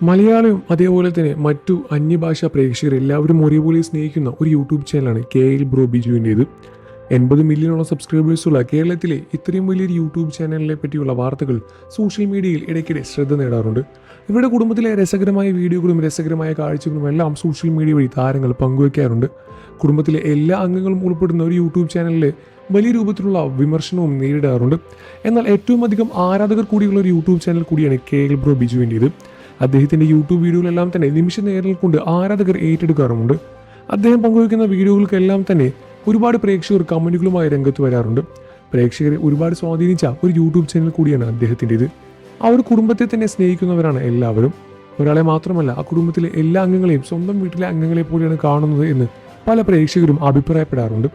മലയാളവും അതേപോലെ തന്നെ മറ്റു അന്യഭാഷാ പ്രേക്ഷകർ എല്ലാവരും ഒരേപോലെ സ്നേഹിക്കുന്ന ഒരു യൂട്യൂബ് ചാനലാണ് KL ബ്രോ ബിജുവിൻ്റേത്. 80 മില്യണോളം സബ്സ്ക്രൈബേഴ്സുള്ള കേരളത്തിലെ ഇത്രയും വലിയൊരു യൂട്യൂബ് ചാനലിനെ പറ്റിയുള്ള വാർത്തകൾ സോഷ്യൽ മീഡിയയിൽ ഇടയ്ക്കിടെ ശ്രദ്ധ നേടാറുണ്ട്. ഇവരുടെ കുടുംബത്തിലെ രസകരമായ വീഡിയോകളും രസകരമായ കാഴ്ചകളും എല്ലാം സോഷ്യൽ മീഡിയ വഴി താരങ്ങൾ പങ്കുവയ്ക്കാറുണ്ട്. കുടുംബത്തിലെ എല്ലാ അംഗങ്ങളും ഉൾപ്പെടുന്ന ഒരു യൂട്യൂബ് ചാനലിൽ വലിയ രൂപത്തിലുള്ള വിമർശനവും നേരിടാറുണ്ട്. എന്നാൽ ഏറ്റവും അധികം ആരാധകർ കൂടിയുള്ള ഒരു യൂട്യൂബ് ചാനൽ കൂടിയാണ് KL ബ്രോ ബിജുവിൻ്റേത്. അദ്ദേഹത്തിൻ്റെ യൂട്യൂബ് വീഡിയോകളെല്ലാം തന്നെ നിമിഷ നേരങ്ങൾ കൊണ്ട് ആരാധകർ ഏറ്റെടുക്കാറുമുണ്ട്. അദ്ദേഹം പങ്കുവയ്ക്കുന്ന വീഡിയോകൾക്കെല്ലാം തന്നെ ഒരുപാട് പ്രേക്ഷകർ കമൻറ്റുകളുമായി രംഗത്ത് വരാറുണ്ട്. പ്രേക്ഷകരെ ഒരുപാട് സ്വാധീനിച്ച ഒരു യൂട്യൂബ് ചാനൽ കൂടിയാണ് അദ്ദേഹത്തിൻ്റേത്. ആ ഒരു കുടുംബത്തെ തന്നെ സ്നേഹിക്കുന്നവരാണ് എല്ലാവരും. ഒരാളെ മാത്രമല്ല, ആ കുടുംബത്തിലെ എല്ലാ അംഗങ്ങളെയും സ്വന്തം വീട്ടിലെ അംഗങ്ങളെ പോലെയാണ് കാണുന്നത് എന്ന് പല പ്രേക്ഷകരും അഭിപ്രായപ്പെടാറുണ്ട്.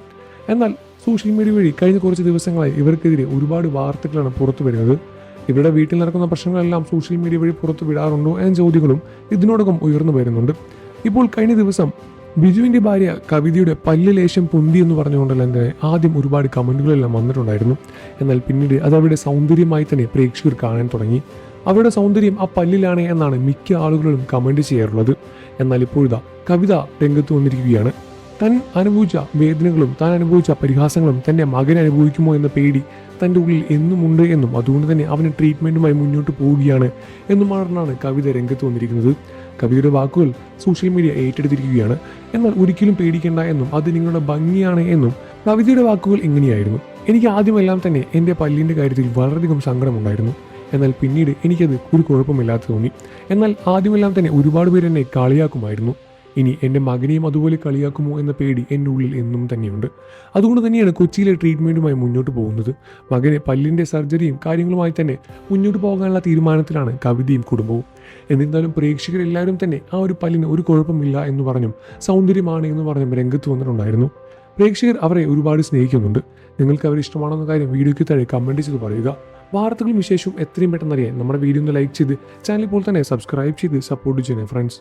എന്നാൽ സോഷ്യൽ മീഡിയ വഴി കഴിഞ്ഞ കുറച്ച് ദിവസങ്ങളായി ഇവർക്കെതിരെ ഒരുപാട് വാർത്തകളാണ് പുറത്തു വരുന്നത്. ഇവരുടെ വീട്ടിൽ നടക്കുന്ന പ്രശ്നങ്ങളെല്ലാം സോഷ്യൽ മീഡിയ വഴി പുറത്തു വിടാറുണ്ടോ എന്ന ചോദ്യങ്ങളും ഇതിനോടകം ഉയർന്നു വരുന്നുണ്ട്. ഇപ്പോൾ കഴിഞ്ഞ ദിവസം ബിജുവിൻ്റെ ഭാര്യ കവിതയുടെ പല്ല് ലേശം പൊന്തി എന്ന് പറഞ്ഞുകൊണ്ടല്ല തന്നെ ആദ്യം ഒരുപാട് കമൻറ്റുകളെല്ലാം വന്നിട്ടുണ്ടായിരുന്നു. എന്നാൽ പിന്നീട് അത് അവരുടെ സൗന്ദര്യമായി തന്നെ പ്രേക്ഷകർ കാണാൻ തുടങ്ങി. അവരുടെ സൗന്ദര്യം ആ പല്ലിലാണ് എന്നാണ് മിക്ക ആളുകളും കമൻറ്റ് ചെയ്യാറുള്ളത്. എന്നാൽ ഇപ്പോഴിതാ കവിത രംഗത്ത് വന്നിരിക്കുകയാണ്. താൻ അനുഭവിച്ച വേദനകളും താൻ അനുഭവിച്ച പരിഹാസങ്ങളും തൻ്റെ മകൻ അനുഭവിക്കുമോ എന്ന പേടി തൻ്റെ ഉള്ളിൽ എന്നുമുണ്ട് എന്നും അതുകൊണ്ട് തന്നെ അവന് ട്രീറ്റ്മെൻറ്റുമായി മുന്നോട്ട് പോവുകയാണ് എന്നുമാണെന്നാണ് കവിത രംഗത്ത് വന്നിരിക്കുന്നത്. കവിതയുടെ വാക്കുകൾ സോഷ്യൽ മീഡിയ ഏറ്റെടുത്തിരിക്കുകയാണ്. എന്നാൽ ഒരിക്കലും പേടിക്കേണ്ട എന്നും അത് നിങ്ങളുടെ ഭംഗിയാണ് എന്നും കവിതയുടെ വാക്കുകൾ ഇങ്ങനെയായിരുന്നു. എനിക്ക് ആദ്യമെല്ലാം തന്നെ എൻ്റെ പല്ലിൻ്റെ കാര്യത്തിൽ വളരെയധികം സങ്കടമുണ്ടായിരുന്നു. എന്നാൽ പിന്നീട് എനിക്കത് ഒരു കുഴപ്പമില്ലാതെ തോന്നി. എന്നാൽ ആദ്യമെല്ലാം തന്നെ ഒരുപാട് പേര് എന്നെ കളിയാക്കുമായിരുന്നു. ഇനി എൻ്റെ മകനെയും അതുപോലെ കളിയാക്കുമോ എന്ന പേടി എൻ്റെ ഉള്ളിൽ എന്നും തന്നെയുണ്ട്. അതുകൊണ്ട് തന്നെയാണ് കൊച്ചിയിലെ ട്രീറ്റ്മെൻറ്റുമായി മുന്നോട്ട് പോകുന്നത്. മകന് പല്ലിൻ്റെ സർജറിയും കാര്യങ്ങളുമായി തന്നെ മുന്നോട്ട് പോകാനുള്ള തീരുമാനത്തിലാണ് കവിതയും കുടുംബവും. എന്നിരുന്നാലും പ്രേക്ഷകരെല്ലാവരും തന്നെ ആ ഒരു പല്ലിന് ഒരു കുഴപ്പമില്ല എന്ന് പറഞ്ഞും സൗന്ദര്യമാണ് എന്ന് പറഞ്ഞും രംഗത്ത് വന്നിട്ടുണ്ടായിരുന്നു. പ്രേക്ഷകർ അവരെ ഒരുപാട് സ്നേഹിക്കുന്നുണ്ട്. നിങ്ങൾക്ക് അവർ ഇഷ്ടമാണെന്ന കാര്യം വീഡിയോയ്ക്ക് താഴെ കമൻറ്റ് ചെയ്ത് പറയുക. വാർത്തകളും വിശേഷവും എത്രയും പെട്ടെന്ന് അറിയാൻ നമ്മുടെ വീഡിയോ ഒന്ന് ലൈക്ക് ചെയ്ത് ചാനൽ ഇപ്പോൾ തന്നെ സബ്സ്ക്രൈബ് ചെയ്ത് സപ്പോർട്ട് ചെയ്യണേ ഫ്രണ്ട്സ്.